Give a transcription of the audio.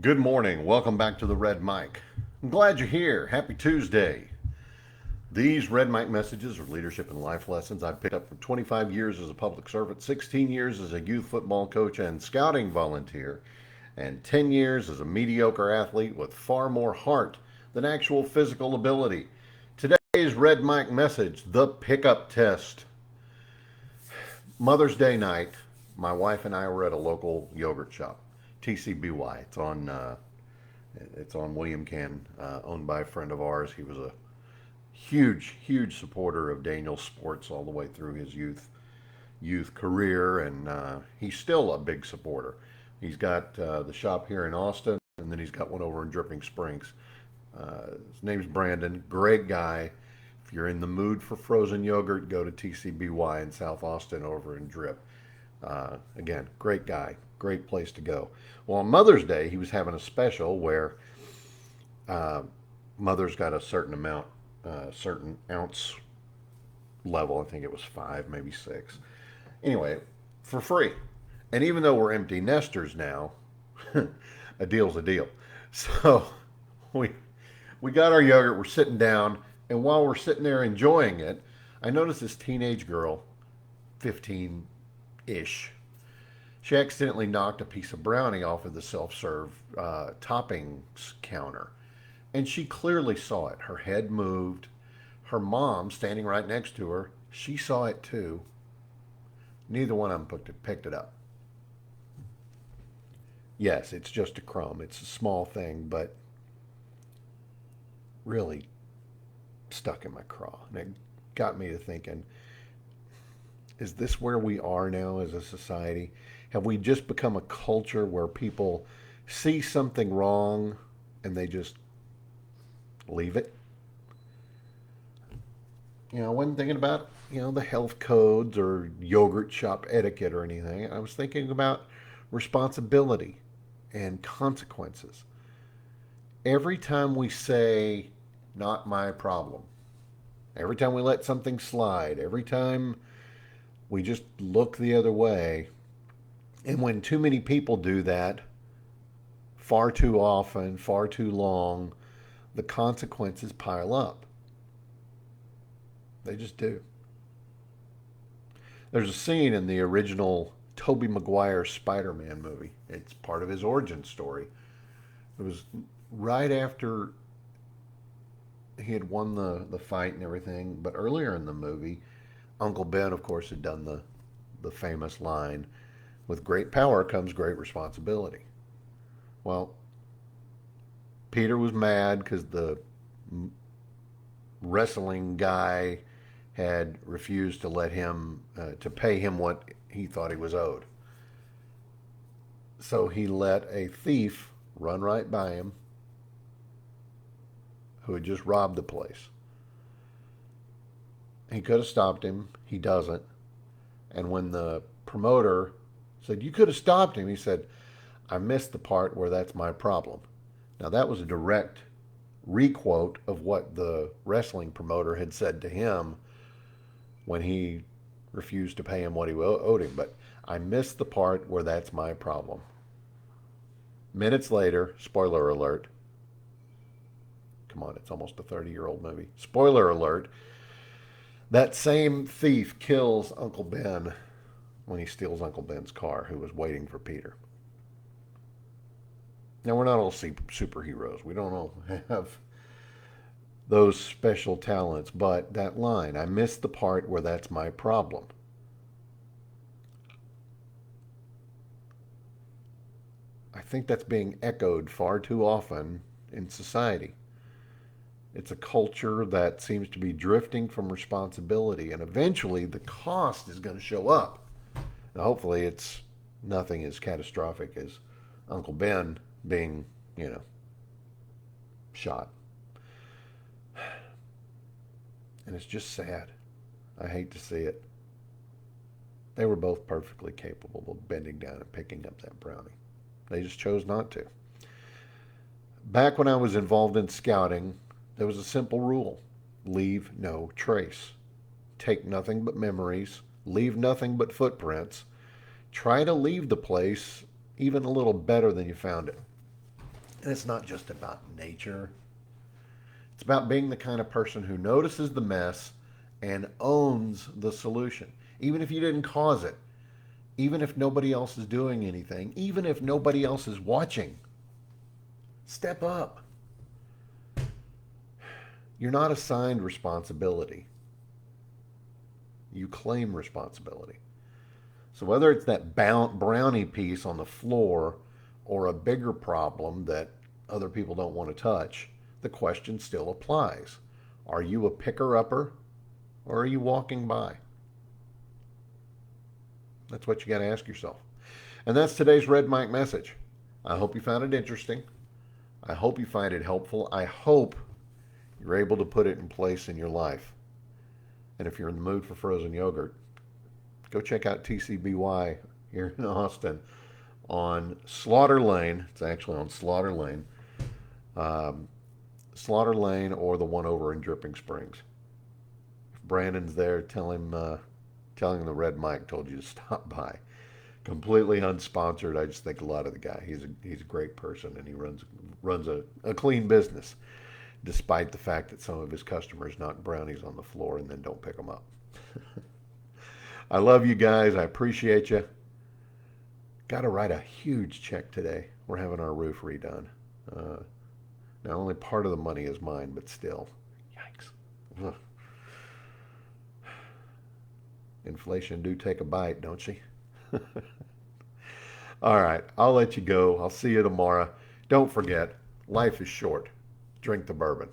Good morning. Welcome back to the Red Mic. I'm glad you're here. Happy Tuesday. These Red Mic messages are leadership and life lessons I've picked up from 25 years as a public servant, 16 years as a youth football coach and scouting volunteer, and 10 years as a mediocre athlete with far more heart than actual physical ability. Today's Red Mic message, the pickup test. Mother's Day night, my wife and I were at a local yogurt shop, TCBY. It's on William Cannon, owned by a friend of ours. He was a huge supporter of Daniel's sports all the way through his youth career, and he's still a big supporter. He's got the shop here in Austin, and then he's got one over in Dripping Springs. His name's Brandon. Great guy. If you're in the mood for frozen yogurt, go to TCBY in South Austin over in Drip. Again, great guy, great place to go. Well, on Mother's Day, he was having a special where Mother's got a certain amount, certain ounce level. I think it was 5, maybe 6. Anyway, for free. And even though we're empty nesters now, a deal's a deal. So we we got our yogurt. We're sitting down, and while we're sitting there enjoying it, I noticed this teenage girl, 15-ish. She accidentally knocked a piece of brownie off of the self-serve toppings counter, and she clearly saw it. Her head moved. Her mom, standing right next to her, she saw it too. Neither one of them picked it up. Yes, it's just a crumb. It's a small thing, but really stuck in my craw. And it got me to thinking, is this where we are now as a society? Have we just become a culture where people see something wrong and they just leave it? I wasn't thinking about, the health codes or yogurt shop etiquette or anything. I was thinking about responsibility and consequences. Every time we say, not my problem, every time we let something slide, every time we just look the other way, and when too many people do that, far too often, far too long, the consequences pile up. They just do. There's a scene in the original Tobey Maguire Spider-Man movie. It's part of his origin story. It was right after he had won the fight and everything, but earlier in the movie, Uncle Ben, of course, had done the famous line, with great power comes great responsibility. Well, Peter was mad because the wrestling guy had refused to let him, to pay him what he thought he was owed. So he let a thief run right by him who had just robbed the place. He could have stopped him. He doesn't. And when the promoter said, "You could have stopped him," he said, "I missed the part where that's my problem." Now, that was a direct requote of what the wrestling promoter had said to him when he refused to pay him what he owed him. But I missed the part where that's my problem. Minutes later, spoiler alert. Come on, it's almost a 30-year-old movie. Spoiler alert. That same thief kills Uncle Ben when he steals Uncle Ben's car, who was waiting for Peter. Now, we're not all superheroes. We don't all have those special talents, but that line, I missed the part where that's my problem. I think that's being echoed far too often in society. It's a culture that seems to be drifting from responsibility, and eventually the cost is going to show up. Now, hopefully, it's nothing as catastrophic as Uncle Ben being, shot. And it's just sad. I hate to see it. They were both perfectly capable of bending down and picking up that brownie. They just chose not to. Back when I was involved in scouting, there was a simple rule: leave no trace. Take nothing but memories. Leave nothing but footprints. Try to leave the place even a little better than you found it. And it's not just about nature. It's about being the kind of person who notices the mess and owns the solution. Even if you didn't cause it, even if nobody else is doing anything, even if nobody else is watching, step up. You're not assigned responsibility. You claim responsibility. So whether it's that brownie piece on the floor or a bigger problem that other people don't want to touch, the question still applies. Are you a picker-upper or are you walking by? That's what you got to ask yourself. And that's today's Red Mike message. I hope you found it interesting. I hope you find it helpful. I hope you're able to put it in place in your life. And if you're in the mood for frozen yogurt, go check out TCBY here in Austin on Slaughter Lane. It's actually on Slaughter Lane. Slaughter Lane or the one over in Dripping Springs. If Brandon's there, tell him the Red Mike told you to stop by. Completely unsponsored. I just think a lot of the guy. He's a great person and he runs a clean business, despite the fact that some of his customers knock brownies on the floor and then don't pick them up. I love you guys. I appreciate you. Got to write a huge check today. We're having our roof redone. Now, only part of the money is mine, but still. Yikes. Ugh. Inflation do take a bite, don't she? All right. I'll let you go. I'll see you tomorrow. Don't forget, life is short. Drink the bourbon.